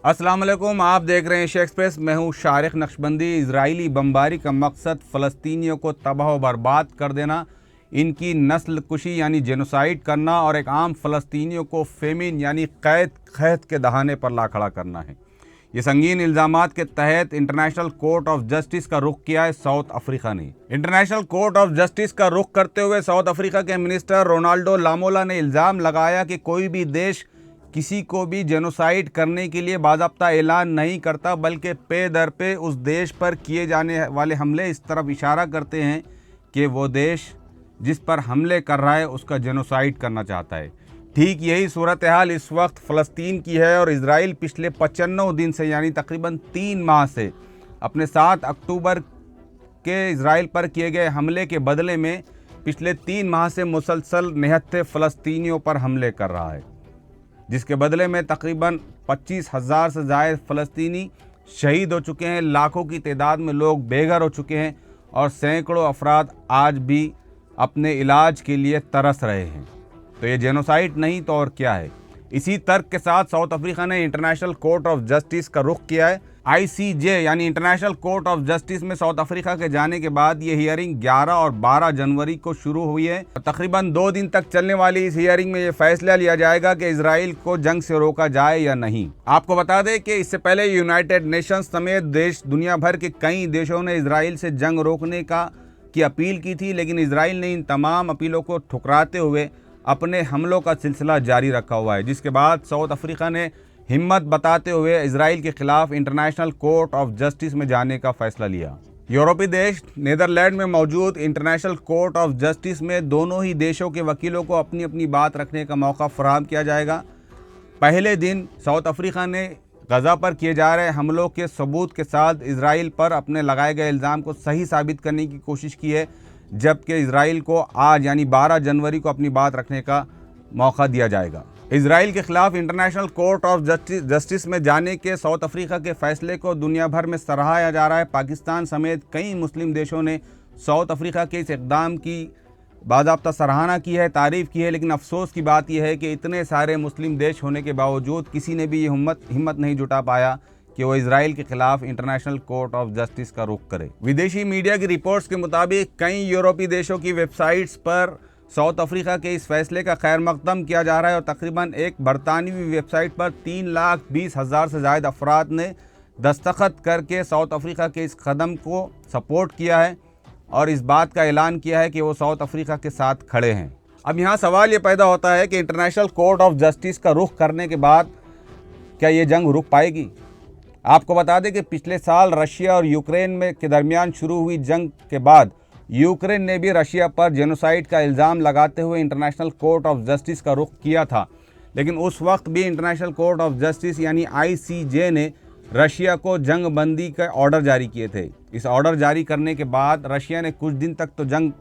अस्सलाम वालेकुम, आप देख रहे हैं एशिया एक्सप्रेस। मैं हूं शारिक नक्शबंदी। इजरायली बमबारी का मकसद फ़लस्तीनियों को तबाह व बर्बाद कर देना, इनकी नस्ल कुशी यानी जेनोसाइड करना और एक आम फ़लस्तीनियों को फेमिन यानी क़ैद के दहाने पर ला खड़ा करना है। ये संगीन इल्ज़ामात के तहत इंटरनेशनल कोर्ट ऑफ जस्टिस का रुख किया है साउथ अफ्रीका ने। इंटरनेशनल कोर्ट ऑफ जस्टिस का रुख करते हुए साउथ अफ्रीका के मिनिस्टर रोनाल्डो लामोला ने इल्ज़ाम लगाया कि कोई भी देश किसी को भी जेनोसाइड करने के लिए बाज़ाब्ता ऐलान नहीं करता, बल्कि पे दर पे उस देश पर किए जाने वाले हमले इस तरफ इशारा करते हैं कि वो देश जिस पर हमले कर रहा है उसका जेनोसाइड करना चाहता है। ठीक यही सूरत हाल इस वक्त फ़लस्तीन की है और इजराइल पिछले 95 दिन से यानी तकरीबन 3 माह से अपने 7 अक्टूबर के इजराइल पर किए गए हमले के बदले में पिछले 3 माह से मुसलसल निहत्थे फ़लस्तीनियों पर हमले कर रहा है, जिसके बदले में तकरीबन 25,000 से ज़ायद फ़लस्तीनी शहीद हो चुके हैं, लाखों की तादाद में लोग बेघर हो चुके हैं और सैकड़ों अफराद आज भी अपने इलाज के लिए तरस रहे हैं। तो ये जेनोसाइड नहीं तो और क्या है। इसी तर्क के साथ साउथ अफ्रीका ने इंटरनेशनल कोर्ट ऑफ जस्टिस का रुख किया है। ICJ यानी इंटरनेशनल कोर्ट ऑफ जस्टिस में साउथ अफ्रीका के जाने के बाद ये हियरिंग 11 और 12 जनवरी को शुरू हुई है। तकरीबन 2 दिन तक चलने वाली इस हियरिंग में ये फैसला लिया जाएगा कि इजराइल को जंग से रोका जाए या नहीं। आपको बता दें कि इससे पहले यूनाइटेड नेशंस समेत देश दुनिया भर के कई देशों ने इजराइल से जंग रोकने की अपील की थी, लेकिन इजराइल ने इन तमाम अपीलों को ठुकराते हुए अपने हमलों का सिलसिला जारी रखा हुआ है, जिसके बाद साउथ अफ्रीका ने हिम्मत बताते हुए इजराइल के खिलाफ इंटरनेशनल कोर्ट ऑफ जस्टिस में जाने का फैसला लिया। यूरोपीय देश नीदरलैंड में मौजूद इंटरनेशनल कोर्ट ऑफ जस्टिस में दोनों ही देशों के वकीलों को अपनी अपनी बात रखने का मौका फराहम किया जाएगा। पहले दिन साउथ अफ्रीका ने गज़ा पर किए जा रहे हमलों के सबूत के साथ इजराइल पर अपने लगाए गए इल्ज़ाम को सही साबित करने की कोशिश की है, जबकि इजराइल को आज यानी 12 जनवरी को अपनी बात रखने का मौका दिया जाएगा। इजराइल के खिलाफ इंटरनेशनल कोर्ट ऑफ जस्टिस में जाने के साउथ अफ्रीका के फैसले को दुनिया भर में सराहा जा रहा है। पाकिस्तान समेत कई मुस्लिम देशों ने साउथ अफ्रीका के इस इक़दाम की बाज़ाब्ता सराहना की है, तारीफ़ की है, लेकिन अफसोस की बात यह है कि इतने सारे मुस्लिम देश होने के बावजूद किसी ने भी ये हिम्मत नहीं जुटा पाया कि वो इजराइल के खिलाफ इंटरनेशनल कोर्ट ऑफ जस्टिस का रुख करे। विदेशी मीडिया की रिपोर्ट्स के मुताबिक कई यूरोपीय देशों की वेबसाइट्स पर साउथ अफ्रीका के इस फैसले का खैर मकदम किया जा रहा है और तकरीबन एक बरतानवी वेबसाइट पर 3,20,000 से ज़ायद अफराद ने दस्तखत करके साउथ अफ्रीका के इस कदम को सपोर्ट किया है और इस बात का ऐलान किया है कि वो साउथ अफ्रीका के साथ खड़े हैं। अब यहाँ सवाल ये पैदा होता है कि इंटरनेशनल कोर्ट ऑफ जस्टिस का रुख करने के बाद क्या ये जंग रुक पाएगी? आपको बता दें कि पिछले साल रशिया और यूक्रेन के दरमियान शुरू हुई जंग के बाद यूक्रेन ने भी रशिया पर जेनोसाइड का इल्ज़ाम लगाते हुए इंटरनेशनल कोर्ट ऑफ जस्टिस का रुख किया था, लेकिन उस वक्त भी इंटरनेशनल कोर्ट ऑफ जस्टिस यानी ICJ ने रशिया को जंग बंदी का ऑर्डर जारी किए थे। इस ऑर्डर जारी करने के बाद रशिया ने कुछ दिन तक तो जंग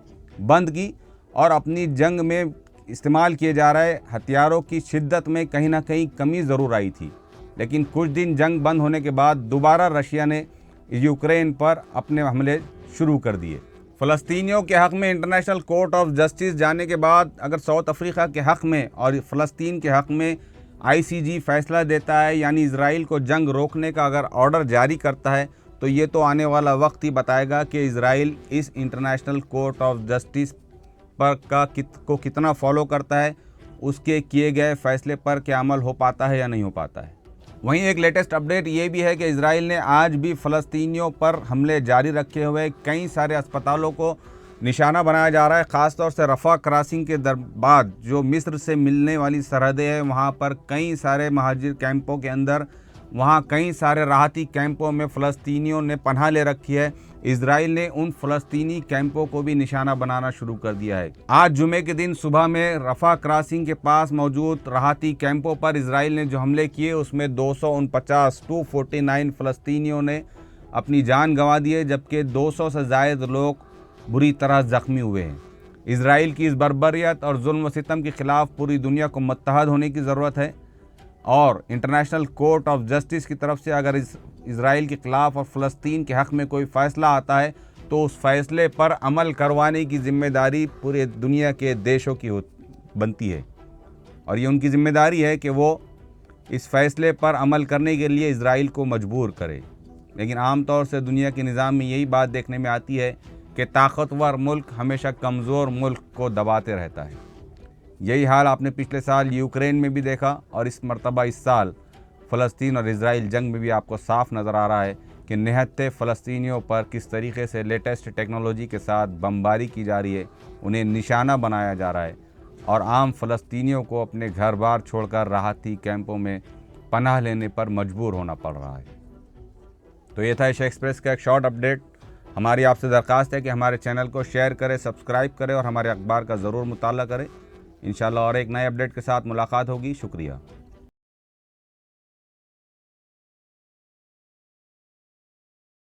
बंद की और अपनी जंग में इस्तेमाल किए जा रहे हथियारों की शिद्दत में कहीं ना कहीं कमी ज़रूर आई थी, लेकिन कुछ दिन जंग बंद होने के बाद दोबारा रशिया ने यूक्रेन पर अपने हमले शुरू कर दिए। फ़लस्तीनियों के हक़ में इंटरनेशनल कोर्ट ऑफ जस्टिस जाने के बाद अगर साउथ अफ्रीका के हक़ में और फ़लस्तीन के हक़ में ICJ फैसला देता है यानी इजराइल को जंग रोकने का अगर ऑर्डर जारी करता है, तो ये तो आने वाला वक्त ही बताएगा कि इजराइल इस इंटरनेशनल कोर्ट ऑफ जस्टिस को कितना फॉलो करता है, उसके किए गए फैसले पर क्या अमल हो पाता है या नहीं हो पाता है। वहीं एक लेटेस्ट अपडेट ये भी है कि इजराइल ने आज भी फ़लस्तीनियों पर हमले जारी रखे हुए कई सारे अस्पतालों को निशाना बनाया जा रहा है। ख़ासतौर से रफ़ा क्रॉसिंग के बाद जो मिस्र से मिलने वाली सरहदें हैं, वहाँ पर कई सारे महाजिर कैंपों के अंदर, वहाँ कई सारे राहती कैंपों में फ़लस्तीनियों ने पनाह ले रखी है। इजराइल ने उन फ़लस्तीनी कैंपों को भी निशाना बनाना शुरू कर दिया है। आज जुमे के दिन सुबह में रफ़ा क्रॉसिंग के पास मौजूद राहती कैंपों पर इजराइल ने जो हमले किए उसमें 249 फ़लस्तीनियों ने अपनी जान गंवा दी है, जबकि 200 से ज़ायद लोग बुरी तरह ज़ख्मी हुए हैं। इजराइल की इस बर्बरियत और जुल्म व सितम के ख़िलाफ़ पूरी दुनिया को मुत्तहद होने की ज़रूरत है और इंटरनेशनल कोर्ट ऑफ जस्टिस की तरफ से अगर इजराइल के ख़िलाफ़ और फ़लस्तीन के हक़ में कोई फ़ैसला आता है तो उस फैसले पर अमल करवाने की ज़िम्मेदारी पूरे दुनिया के देशों की बनती है और ये उनकी ज़िम्मेदारी है कि वो इस फैसले पर अमल करने के लिए इजराइल को मजबूर करे। लेकिन आमतौर से दुनिया के निज़ाम में यही बात देखने में आती है कि ताकतवर मुल्क हमेशा कमज़ोर मुल्क को दबाते रहता है। यही हाल आपने पिछले साल यूक्रेन में भी देखा और इस मरतबा इस साल फ़लस्तीन और इजराइल जंग में भी आपको साफ नज़र आ रहा है कि निहत्ते फ़लस्तीनियों पर किस तरीके से लेटेस्ट टेक्नोलॉजी के साथ बमबारी की जा रही है, उन्हें निशाना बनाया जा रहा है और आम फ़लस्तीनियों को अपने घर बार छोड़कर राहती कैंपों में पनाह लेने पर मजबूर होना पड़ रहा है। तो ये था एशिया एक्सप्रेस का एक शॉर्ट अपडेट। हमारी आपसे दरख्वास्त है कि हमारे चैनल को शेयर करें, सब्सक्राइब करें और हमारे अखबार का ज़रूर मुताला करें। इंशाल्लाह और एक नए अपडेट के साथ मुलाकात होगी। शुक्रिया।